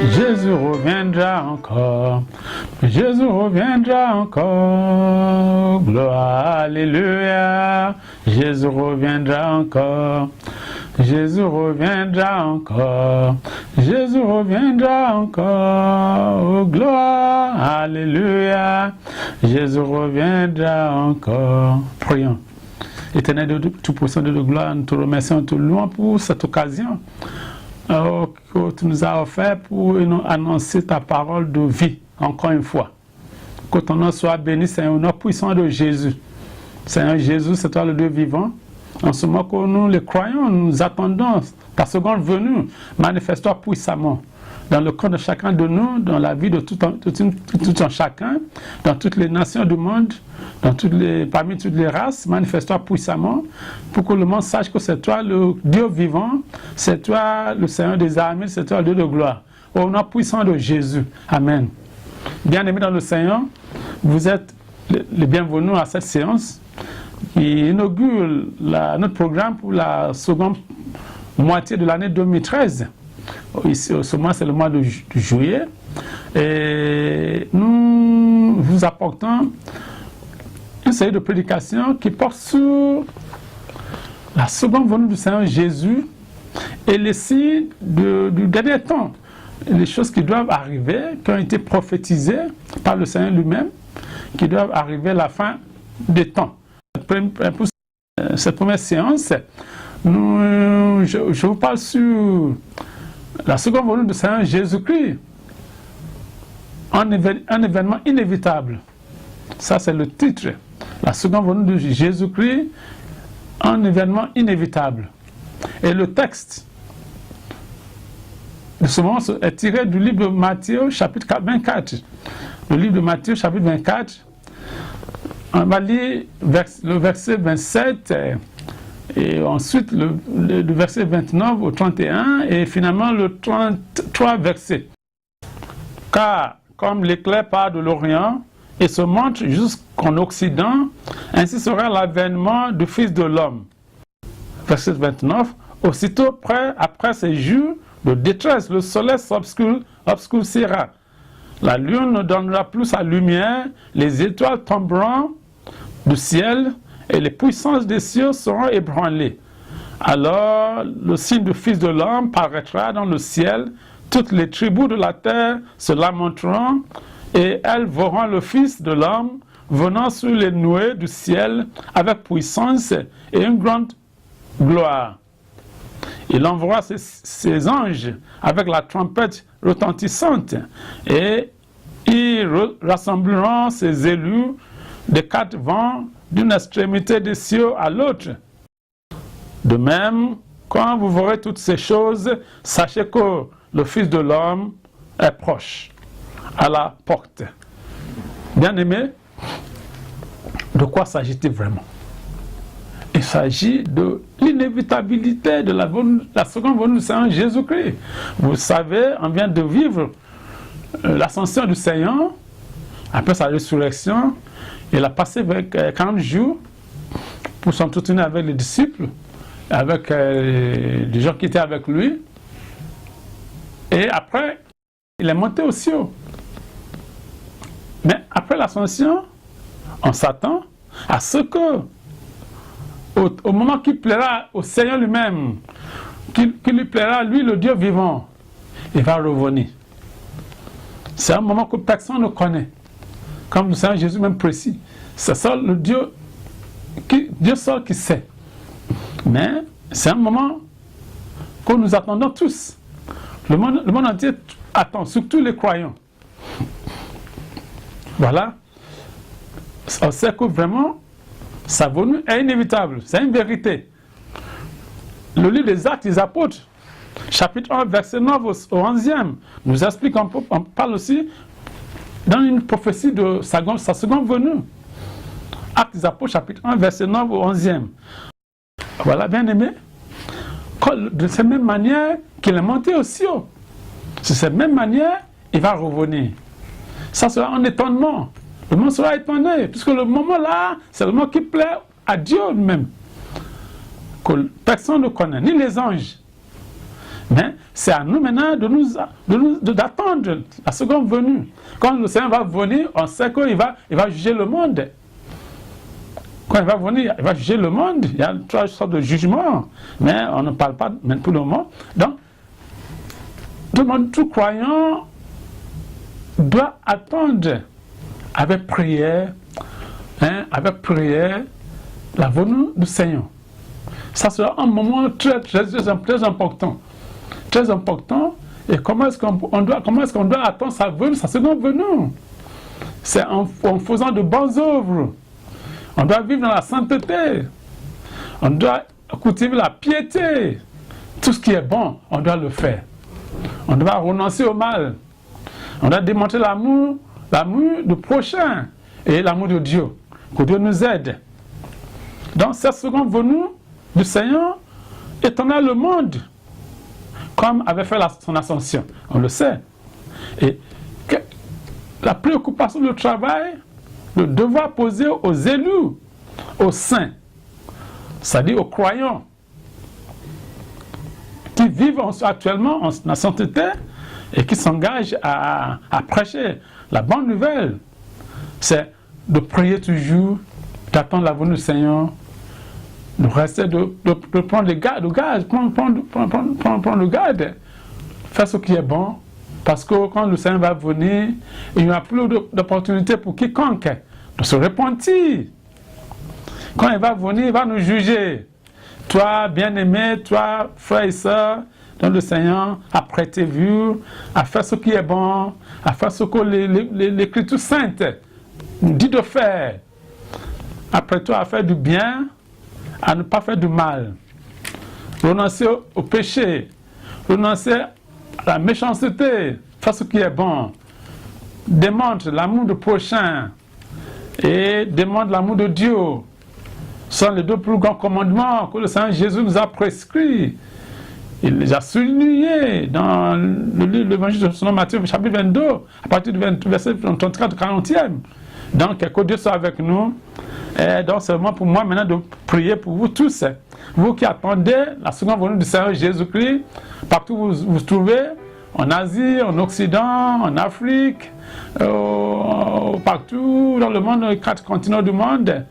Jésus reviendra encore. Jésus reviendra encore. Gloire, alléluia. Jésus reviendra encore. Jésus reviendra encore. Jésus reviendra encore. Oh, gloire, alléluia. Jésus reviendra encore. Prions. Éternel de Tout-Puissant de gloire, nous te remercions, nous te louons pour cette occasion que tu nous as offert pour nous annoncer ta parole de vie, encore une fois. Que ton nom soit béni, Seigneur, au nom puissant de Jésus. Seigneur Jésus, c'est toi le Dieu vivant. En ce moment que nous les croyons, nous attendons ta seconde venue. Manifeste-toi puissamment dans le corps de chacun de nous, dans la vie de tout un chacun, dans toutes les nations du monde, parmi toutes les races. Manifeste-toi puissamment pour que le monde sache que c'est toi le Dieu vivant, c'est toi le Seigneur des armées, c'est toi le Dieu de gloire. Au nom puissant de Jésus. Amen. Bien-aimés dans le Seigneur, vous êtes les bienvenus à cette séance qui inaugure notre programme pour la seconde moitié de l'année 2013. Ici, ce mois, c'est le mois de juillet. Et nous vous apportons une série de prédications qui portent sur la seconde venue du Seigneur Jésus et les signes du dernier temps. Les choses qui doivent arriver, qui ont été prophétisées par le Seigneur lui-même, qui doivent arriver à la fin des temps. Pour cette première séance, je vous parle sur la seconde venue du Seigneur Jésus-Christ, un événement inévitable. Ça, c'est le titre. La seconde venue de Jésus-Christ, un événement inévitable. Et le texte de ce moment est tiré du livre de Matthieu, chapitre 24. Le livre de Matthieu, chapitre 24. On va lire le verset 27. Et ensuite, le verset 29 au 31, et finalement le 33 verset. Car, comme l'éclair part de l'Orient et se monte jusqu'en Occident, ainsi sera l'avènement du Fils de l'homme. Verset 29. Aussitôt après ces jours de détresse, le soleil s'obscurcira. La lune ne donnera plus sa lumière, les étoiles tomberont du ciel, et les puissances des cieux seront ébranlées. Alors le signe du Fils de l'homme paraîtra dans le ciel, toutes les tribus de la terre se lamenteront, et elles verront le Fils de l'homme venant sur les nuées du ciel avec puissance et une grande gloire. Il enverra ses anges avec la trompette retentissante, et ils rassembleront ses élus des quatre vents d'une extrémité des cieux à l'autre. De même, quand vous verrez toutes ces choses, sachez que le Fils de l'homme est proche, à la porte. Bien-aimés, de quoi s'agit-il vraiment? Il s'agit de l'inévitabilité de la seconde venue du Seigneur Jésus-Christ. Vous savez, on vient de vivre l'ascension du Seigneur, après sa résurrection. Il a passé 40 jours pour s'entretenir avec les disciples, avec les gens qui étaient avec lui. Et après, il est monté aux cieux. Mais après l'ascension, on s'attend à ce que, au moment qu'il plaira au Seigneur lui-même, qu'il lui plaira, lui, le Dieu vivant, il va revenir. C'est un moment que personne ne connaît. Comme le Seigneur Jésus même précis. C'est ça le Dieu seul qui sait. Mais c'est un moment que nous attendons tous. Le monde entier attend, surtout les croyants. Voilà. On sait que vraiment, sa venue est inévitable. C'est une vérité. Le livre des Actes des Apôtres, chapitre 1, verset 9 au 11e, nous explique, on parle aussi dans une prophétie de sa seconde venue. Actes des Apôtres, chapitre 1, verset 9 au 11e. Voilà, bien aimé. De cette même manière qu'il est monté aux cieux. De cette même manière, il va revenir. Ça sera un étonnement. Le monde sera étonné, puisque le moment là, c'est le moment qui plaît à Dieu lui-même. Que personne ne connaît, ni les anges. Mais c'est à nous maintenant d'attendre la seconde venue. Quand le Seigneur va venir, on sait qu'il va juger le monde. Quand il va venir, il va juger le monde. Il y a 3 sortes de jugements, mais on ne parle pas même pour le moment. Donc, tout croyant doit attendre avec prière, la venue du Seigneur. Ça sera un moment très important. Très important. Et comment est-ce qu'on doit attendre sa venue, sa seconde venue? C'est en faisant de bonnes œuvres. On doit vivre dans la sainteté. On doit cultiver la piété. Tout ce qui est bon, on doit le faire. On doit renoncer au mal. On doit démontrer l'amour du prochain et l'amour de Dieu. Que Dieu nous aide. Donc, cette seconde venue du Seigneur étonnera le monde, comme avait fait son ascension. On le sait. Et la préoccupation du travail, le devoir posé aux élus, aux saints, c'est-à-dire aux croyants, qui vivent actuellement en la sainteté et qui s'engagent à prêcher la bonne nouvelle, c'est de prier toujours, d'attendre la venue du Seigneur, de rester, de prendre le garde, prendre le garde, faire ce qui est bon, parce que quand le Seigneur va venir, il n'y aura plus d'opportunité pour quiconque de se repentir. Quand il va venir, il va nous juger. Toi, bien-aimé, toi, frère et soeur, dans le Seigneur, à prêter vue, à faire ce qui est bon, à faire ce que l'Écriture sainte nous dit de faire. Après toi, à faire du bien, à ne pas faire du mal. Renoncer au péché, renoncer à la méchanceté, faire ce qui est bon. Démontre l'amour du prochain et démontre l'amour de Dieu. Ce sont les 2 plus grands commandements que le Seigneur Jésus nous a prescrits. Il les a soulignés dans le livre de l'Évangile de Saint Matthieu, chapitre 22, à partir du verset 34-40e. Donc, que Dieu soit avec nous. Et donc, c'est vraiment pour moi maintenant de prier pour vous tous. Vous qui attendez la seconde venue du Seigneur Jésus-Christ, partout où vous vous trouvez, en Asie, en Occident, en Afrique, partout dans le monde, dans les 4 continents du monde.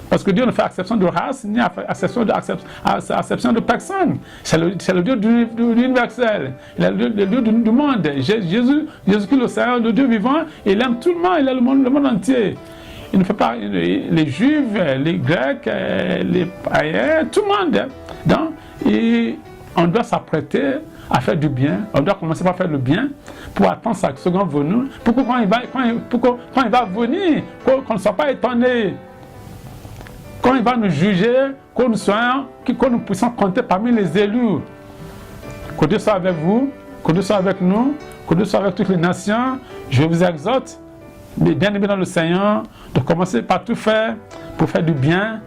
Parce que Dieu ne fait exception de race, ni exception de personne. C'est le Dieu de l'universel. Il est le Dieu du monde. Jésus-Christ, le Seigneur, le Dieu vivant, il aime tout le monde, il aime le monde entier. Il ne fait pas les Juifs, les Grecs, les païens, tout le monde. Donc, on doit s'apprêter à faire du bien. On doit commencer par faire le bien pour attendre sa seconde venue. Pour que quand il va venir, qu'on ne soit pas étonné. Quand il va nous juger, que nous puissions compter parmi les élus. Que Dieu soit avec vous, que Dieu soit avec nous, que Dieu soit avec toutes les nations. Je vous exhorte, bien aimés dans le Seigneur, de commencer par tout faire pour faire du bien,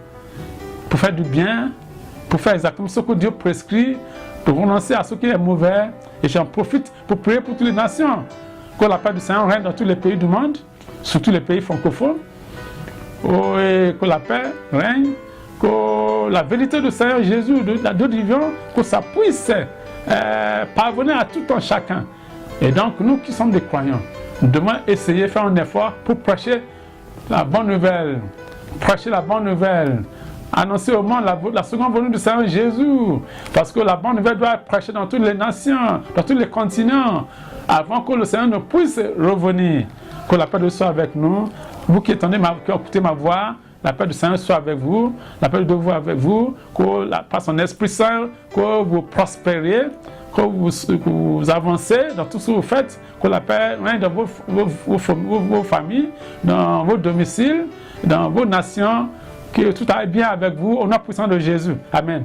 pour faire exactement ce que Dieu prescrit, pour renoncer à ce qui est mauvais. Et j'en profite pour prier pour toutes les nations. Que la paix du Seigneur règne dans tous les pays du monde, surtout les pays francophones. Et que la paix règne, que la vérité du Seigneur Jésus, de la Dieu divin, que ça puisse parvenir à tout un chacun. Et donc, nous qui sommes des croyants, nous devons essayer de faire un effort pour prêcher la bonne nouvelle. Prêcher la bonne nouvelle. Annoncer au monde la seconde venue du Seigneur Jésus. Parce que la bonne nouvelle doit être prêchée dans toutes les nations, dans tous les continents, avant que le Seigneur ne puisse revenir. Que la paix de Dieu soit avec nous. Vous qui écoutez ma voix, la paix du Seigneur soit avec vous, la paix de Dieu soit avec vous, que par son Esprit Saint, que vous prospériez, que vous avancez dans tout ce que vous faites, que la paix règne dans vos familles, dans vos domiciles, dans vos nations, que tout aille bien avec vous, au nom puissant de Jésus. Amen.